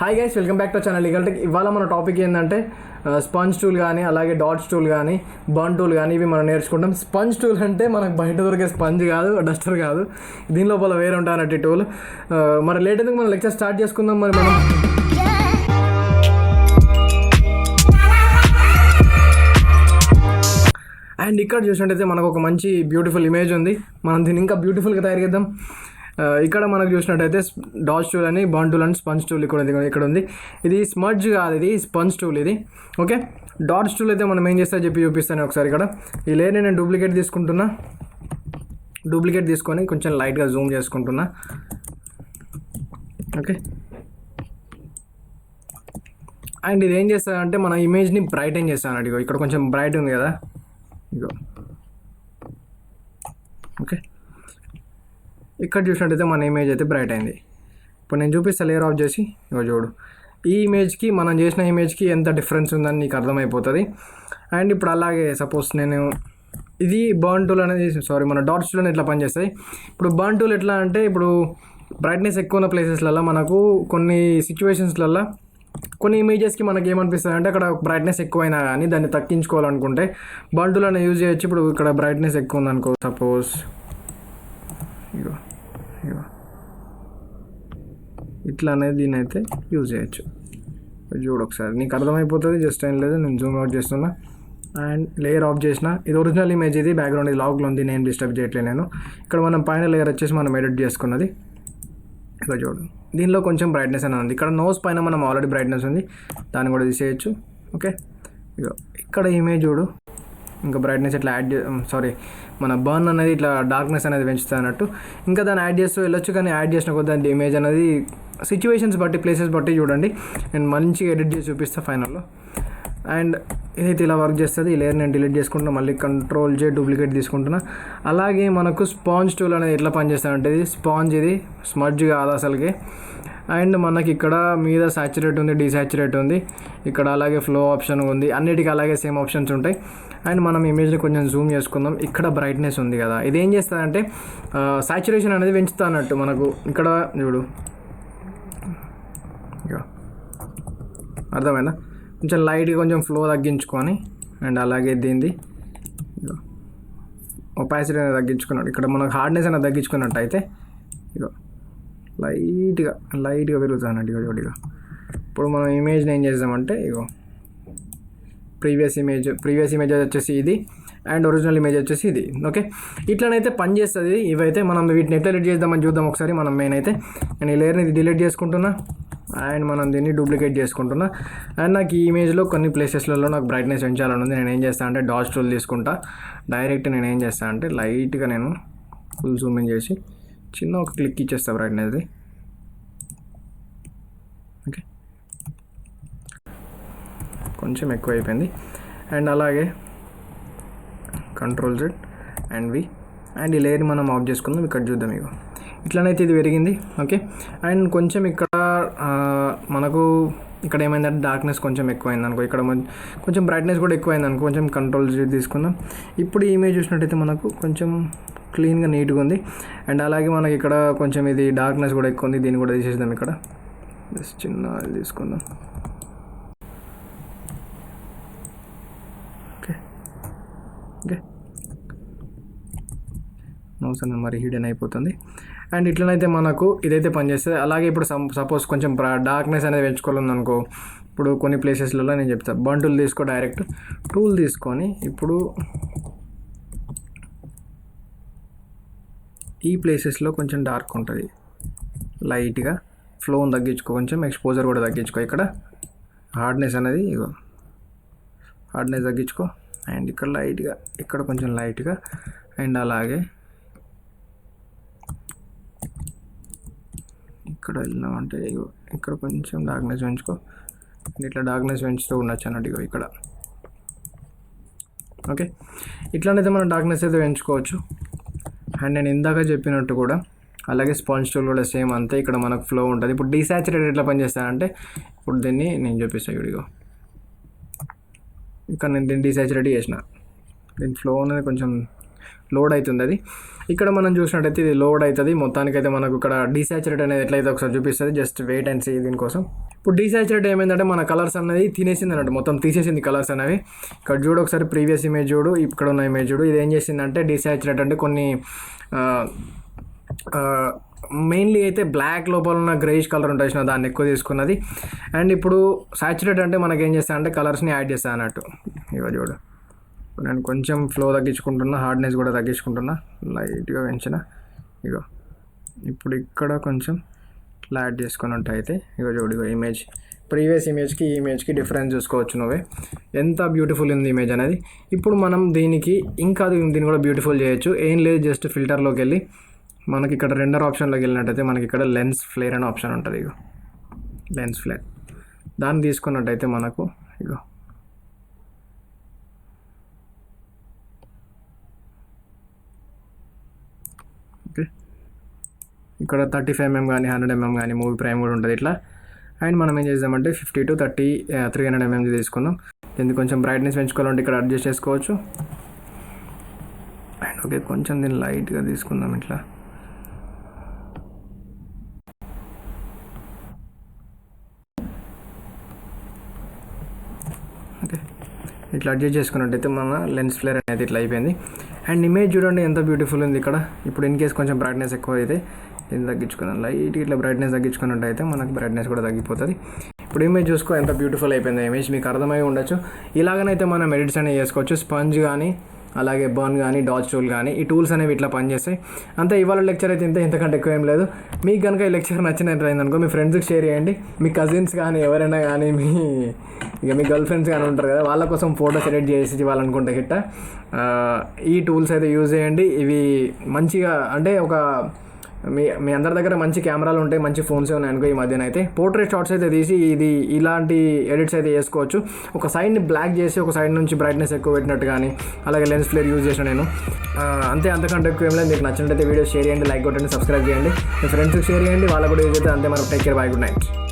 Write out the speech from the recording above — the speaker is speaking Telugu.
Hi guys, welcome back to channel legal tech. ఇవాళ మన టాపిక్ ఏంటంటే స్పంజ్ టూల్ కానీ అలాగే డాట్స్ టూల్ కానీ బర్న్ టూల్ కానీ ఇవి మనం నేర్చుకుంటాం. స్పంజ్ టూల్ అంటే మనకు బయట దొరికే స్పంజ్ కాదు, డస్టర్ కాదు, దీని లోపల వేరే ఉంటాయి అన్నట్టు టూల్. మరి లేట్ ఎందుకు మన లెక్చర్ స్టార్ట్ చేసుకుందాం. మరి మనం అండ్ ఇక్కడ చూసినట్టయితే మనకు ఒక మంచి బ్యూటిఫుల్ ఇమేజ్ ఉంది. మనం దీన్ని ఇంకా బ్యూటిఫుల్గా తయారు చేద్దాం. ఇక్కడ మనకు చూసినట్టయితే డాట్స్ టూల్ అని, బర్న్ టూల్ అని, స్పంజ్ టూల్ ఇక్కడ ఉంది. ఇది స్మడ్జ్ కాదు, ఇది స్పంజ్ టూల్ ఇది. ఓకే, డాట్స్ టూల్ అయితే మనం ఏం చేస్తా చెప్పి చూపిస్తాను ఒకసారి. ఇక్కడ ఈ లేయర్ని నేను డూప్లికేట్ తీసుకొని కొంచెం లైట్గా జూమ్ చేసుకుంటున్నా. ఓకే, అండ్ ఇది ఏం చేస్తానంటే మన ఇమేజ్ని బ్రైటన్ చేస్తాను. ఇగో ఇక్కడ కొంచెం బ్రైట్ ఉంది కదా, ఇగో. ఓకే, ఇక్కడ చూసినట్టయితే మన ఇమేజ్ అయితే బ్రైట్ అయింది. ఇప్పుడు నేను చూపిస్తాను లేయర్ ఆఫ్ చేసి. ఇగో చూడు, ఈ ఇమేజ్కి మనం చేసిన ఇమేజ్కి ఎంత డిఫరెన్స్ ఉందని నీకు అర్థమైపోతుంది. అండ్ ఇప్పుడు అలాగే సపోజ్ నేను ఇది బర్న్ టూల్ అనేది మన డాట్స్ టూల్ ఇట్లా పనిచేస్తాయి. ఇప్పుడు బర్న్ టూల్ ఎట్లా అంటే, ఇప్పుడు బ్రైట్నెస్ ఎక్కువ ఉన్న ప్లేసెస్లలో మనకు కొన్ని సిచ్యువేషన్స్లలో కొన్ని ఇమేజెస్కి మనకి ఏమనిపిస్తుంది అంటే అక్కడ బ్రైట్నెస్ ఎక్కువైనా కానీ దాన్ని తగ్గించుకోవాలనుకుంటే బర్న్ టూల్ అనేది యూజ్ చేయొచ్చు. ఇప్పుడు ఇక్కడ బ్రైట్నెస్ ఎక్కువ ఉందనుకో, సపోజ్ ఇగో ఇట్లా అనేది దీన్ని అయితే యూజ్ చేయొచ్చు. చూడు ఒకసారి నీకు అర్థమైపోతుంది. జస్ట్ ఏం లేదు, నేను జూమ్ అవుట్ చేస్తున్నా అండ్ లేయర్ ఆఫ్ చేసిన. ఇది ఒరిజినల్ ఇమేజ్, ఇది బ్యాక్గ్రౌండ్ ఇది లాగ్లో ఉంది, నేను డిస్టర్బ్ చేయట్లేదు. నేను ఇక్కడ మనం పైన లేయర్ వచ్చేసి మనం ఎడిట్ చేసుకున్నది. ఇక చూడు, దీనిలో కొంచెం బ్రైట్నెస్ అనేది ఉంది. ఇక్కడ నోస్ పైన మనం ఆల్రెడీ బ్రైట్నెస్ ఉంది, దాన్ని కూడా తీసేయచ్చు. ఓకే, ఇక ఇక్కడ ఇమేజ్ చూడు, ఇంకా బ్రైట్నెస్ ఇట్లా మన బర్న్ అనేది ఇట్లా డార్క్నెస్ అనేది పెంచుతా అన్నట్టు. ఇంకా దాన్ని యాడ్ చేస్తూ వెళ్ళొచ్చు, కానీ యాడ్ చేసిన కొద్ది దాని ఇమేజ్ అనేది సిచ్యువేషన్స్ బట్టి, ప్లేసెస్ బట్టి చూడండి. నేను మంచిగా ఎడిట్ చేసి చూపిస్తాను ఫైనల్లో. అండ్ ఇదైతే ఇలా వర్క్ చేస్తుంది. ఈ లేయర్ నేను డిలీట్ చేసుకుంటున్నా, మళ్ళీ కంట్రోల్ జే డూప్లికేట్ తీసుకుంటున్నా. అలాగే మనకు స్పాంజ్ టూల్ అనేది ఎట్లా పనిచేస్తానంటే, ఇది స్పాంజ్, ఇది స్మడ్జ్ కాదు అసలుకి. అండ్ మనకి ఇక్కడ మీద సాచురేట్ ఉంది, డిసాచురేట్ ఉంది, ఇక్కడ అలాగే ఫ్లో ఆప్షన్ ఉంది, అన్నిటికీ అలాగే సేమ్ ఆప్షన్స్ ఉంటాయి. అండ్ మనం ఇమేజ్ని కొంచెం జూమ్ చేసుకుందాం. ఇక్కడ బ్రైట్నెస్ ఉంది కదా, ఇది ఏం చేస్తుందంటే సాచురేషన్ అనేది పెంచుతా అన్నట్టు. మనకు ఇక్కడ చూడు, అర్థమైందా? కొంచెం లైట్గా కొంచెం ఫ్లో తగ్గించుకొని, అండ్ అలాగే దీన్ని ఒపాసిటీ అనేది తగ్గించుకున్నాడు. ఇక్కడ మనకు హార్డ్నెస్ అనేది తగ్గించుకున్నట్టు అయితే ఇగో లైట్గా పెరుగుతుంది అన్నట్టు. ఇగో చూడు, ఇప్పుడు మనం ఇమేజ్ని ఏం చేద్దామంటే, ఇగో ప్రీవియస్ ఇమేజ్ వచ్చేసి ఇది, అండ్ ఒరిజినల్ ఇమేజ్ వచ్చేసి ఇది. ఓకే, ఇట్లనైతే పని చేస్తుంది. ఇవైతే మనం వీటిని ఎట్లా ఎడిట్ చేద్దామని చూద్దాం ఒకసారి. మనం మెయిన్ అయితే నేను ఈ లేయర్ని డిలీట్ చేసుకుంటున్నా, అండ్ మనం దీన్ని డూప్లికేట్ చేసుకుంటున్నా. అండ్ నాకు ఈ ఇమేజ్లో కొన్ని ప్లేసెస్లలో నాకు బ్రైట్నెస్ పెంచాలని ఉంది. నేను ఏం చేస్తాను అంటే డాట్స్ టూల్ తీసుకుంటా. డైరెక్ట్ నేను ఏం చేస్తాను అంటే లైట్గా నేను ఫుల్ జూమ్ ఇన్ చేసి చిన్న ఒక క్లిక్ ఇచ్చేస్తా బ్రైట్నెస్ది. ఓకే, కొంచెం ఎక్కువ అయిపోయింది. అండ్ అలాగే control Z and V, and ఈ లేయర్ని మనం ఆఫ్ చేసుకుందాం. ఇక్కడ చూద్దాం, ఇగో ఇట్లనైతే ఇది పెరిగింది. ఓకే, అండ్ కొంచెం ఇక్కడ మనకు ఇక్కడ ఏమైందంటే డార్క్నెస్ కొంచెం ఎక్కువైంది అనుకో, ఇక్కడ కొంచెం బ్రైట్నెస్ కూడా ఎక్కువైంది అనుకో, కొంచెం కంట్రోల్ జెడ్ తీసుకుందాం. ఇప్పుడు ఈ ఇమేజ్ చూసినట్టయితే మనకు కొంచెం క్లీన్గా నీట్గా ఉంది. అండ్ అలాగే మనకి ఇక్కడ కొంచెం ఇది డార్క్నెస్ కూడా ఎక్కువ ఉంది, దీన్ని కూడా తీసేద్దాం. ఇక్కడ జస్ట్ చిన్న తీసుకుందాం. ఓకే, నోస్ అనేది మరి హిడెన్ అయిపోతుంది. అండ్ ఇట్లనైతే మనకు ఇదైతే పనిచేస్తుంది. అలాగే ఇప్పుడు సపోజ్ కొంచెం డార్క్నెస్ అనేది పెంచుకోవాలని అనుకో, ఇప్పుడు కొన్ని ప్లేసెస్లలో నేను చెప్తాను. బర్న్ టూల్ తీసుకో, డైరెక్ట్ టూల్ తీసుకొని ఇప్పుడు ఈ ప్లేసెస్లో కొంచెం డార్క్ ఉంటుంది, లైట్గా ఫ్లోని తగ్గించుకో, కొంచెం ఎక్స్పోజర్ కూడా తగ్గించుకో. ఇక్కడ హార్డ్నెస్ అనేది ఇగో హార్డ్నెస్ తగ్గించుకో. అండ్ ఇక్కడ లైట్గా, ఇక్కడ కొంచెం లైట్గా, అండ్ అలాగే ఇక్కడ వెళ్ళినామంటే ఇక్కడ కొంచెం డార్క్నెస్ పెంచుకో. అండ్ ఇట్లా డార్క్నెస్ పెంచుతూ ఉండొచ్చు అన్నట్టు ఇగో ఇక్కడ. ఓకే, ఇట్లానైతే మనం డార్క్నెస్ అయితే పెంచుకోవచ్చు. అండ్ నేను ఇందాక చెప్పినట్టు కూడా అలాగే స్పాంజ్ టూల్ కూడా సేమ్ అంతే. ఇక్కడ మనకు ఫ్లో ఉంటుంది. ఇప్పుడు డిసాచురేట్ ఎట్లా పనిచేస్తానంటే, ఇప్పుడు దీన్ని నేను చూపిస్తాను. ఇదిగో ఇక్కడ నేను దీన్ని డిసాచురేట్ చేసిన, దీని ఫ్లో అనేది కొంచెం లోడ్ అవుతుంది అది. ఇక్కడ మనం చూసినట్టయితే ఇది లోడ్ అవుతుంది మొత్తానికైతే. మనకు ఇక్కడ డీసాచురేట్ అనేది ఎట్లయితే ఒకసారి చూపిస్తుంది. జస్ట్ వెయిట్ అండ్ సీ దీనికోసం. ఇప్పుడు డీసాచురేట్ ఏమైందంటే మన కలర్స్ అనేది తినేసింది అన్నట్టు, మొత్తం తీసేసింది కలర్స్ అనేవి. ఇక్కడ చూడు ఒకసారి ప్రీవియస్ ఇమేజ్ చూడు, ఇక్కడ ఉన్న ఇమేజ్ చూడు. ఇది ఏం చేసిందంటే డీసాచురేట్ అంటే కొన్ని మెయిన్లీ అయితే బ్లాక్ లోపల ఉన్న గ్రేయిష్ కలర్ ఉంటుంది చూసిన, దాన్ని ఎక్కువ తీసుకున్నది. అండ్ ఇప్పుడు సాచురేట్ అంటే మనకి ఏం చేస్తా అంటే కలర్స్ని యాడ్ చేస్తా అన్నట్టు. ఇక చూడు నేను కొంచెం ఫ్లో తగ్గించుకుంటున్నా, హార్డ్నెస్ కూడా తగ్గించుకుంటున్నా, లైట్గా పెంచిన. ఇగో ఇప్పుడు ఇక్కడ కొంచెం ఇట్లా యాడ్ చేసుకుని ఉంటాయి. అయితే ఇగో చూడు, ఇగో ఇమేజ్ ప్రీవియస్ ఇమేజ్కి ఈ ఇమేజ్కి డిఫరెన్స్ చూసుకోవచ్చు నువ్వే, ఎంత బ్యూటిఫుల్ ఉంది ఇమేజ్ అనేది. ఇప్పుడు మనం దీనికి ఇంకా దీన్ని కూడా బ్యూటిఫుల్ చేయొచ్చు. ఏం లేదు, జస్ట్ ఫిల్టర్లోకి వెళ్ళి మనకి ఇక్కడ రెండర్ ఆప్షన్లోకి వెళ్ళినట్టయితే మనకి ఇక్కడ లెన్స్ ఫ్లేర్ అనే ఆప్షన్ ఉంటుంది. ఇగో లెన్స్ ఫ్లేర్, దాన్ని తీసుకున్నట్టయితే మనకు ఇగో ఓకే ఇక్కడ 35mm కానీ 100mm కానీ మూవీ ప్రైమ్ కూడా ఉంటుంది ఇట్లా. అండ్ మనం ఏం చేద్దామంటే 50 to 30 300mm తీసుకుందాం. దీన్ని కొంచెం బ్రైట్నెస్ పెంచుకోవాలంటే ఇక్కడ అడ్జస్ట్ చేసుకోవచ్చు. అండ్ ఓకే కొంచెం దీన్ని లైట్గా తీసుకుందాం ఇట్లా. ఓకే ఇట్లా అడ్జస్ట్ చేసుకున్నట్టయితే మన లెన్స్ ఫ్లేర్ అనేది ఇట్లా అయిపోయింది. అండ్ ఇమేజ్ చూడండి ఎంత బ్యూటిఫుల్ ఉంది ఇక్కడ. ఇప్పుడు ఇన్ కేస్ కొంచెం బ్రైట్నెస్ ఎక్కువ అయితే దీన్ని తగ్గించుకున్నాను, లైట్ ఇట్లా బ్రైట్నెస్ తగ్గించుకున్నట్టయితే మనకు బ్రైట్నెస్ కూడా తగ్గిపోతుంది. ఇప్పుడు ఇమేజ్ చూసుకో ఎంత బ్యూటిఫుల్ అయిపోయింది ఇమేజ్, మీకు అర్థమై ఉండొచ్చు. ఇలాగనైతే మనం ఎడిట్స్ అనేవి చేసుకోవచ్చు. స్పంజ్ కానీ అలాగే బర్న్ కానీ డాచ్ టూల్ కానీ ఈ టూల్స్ అనేవి ఇట్లా పనిచేస్తాయి. అంతే, ఇవాళ లెక్చర్ అయితే ఇంతకంటే ఎక్కువ ఏం లేదు. మీకు కనుక ఈ లెక్చర్ నచ్చినట్లయిందనుకో మీ ఫ్రెండ్స్కి షేర్ చేయండి. మీ కజిన్స్ కానీ ఎవరైనా కానీ మీ గర్ల్ ఫ్రెండ్స్ కానీ ఉంటారు కదా, వాళ్ళ కోసం ఫోటోస్ ఎడిట్ చేసి ఇవ్వాలనుకుంటే గిట్ట ఈ టూల్స్ అయితే యూజ్ చేయండి. ఇవి మంచిగా అంటే ఒక మీ అందరి దగ్గర మంచి కెమెరాలు ఉంటాయి, మంచి ఫోన్స్ ఉన్నాయి అనుకో. ఈ మధ్యన అయితే పోర్ట్రేట్ షాట్స్ అయితే తీసి ఇలాంటి ఎడిట్స్ అయితే చేసుకోవచ్చు. ఒక సైడ్ని బ్లాక్ చేసి ఒక సైడ్ నుంచి బ్రైట్నెస్ ఎక్కువ పెట్టినట్టు కానీ, అలాగే లెన్స్ ఫ్లేర్ యూజ్ చేసిన నేను అంతే. అంతకంటే ఎక్కువ ఏం లేదు. మీకు నచ్చినట్టయితే వీడియో షేర్ చేయండి, లైక్ కొట్టండి, సబ్స్క్రైబ్ చేయండి, మీ ఫ్రెండ్స్కి షేర్ చేయండి, వాళ్ళకు కూడా యూజ్ అయితే. అంతే, మనం take care, by, good night.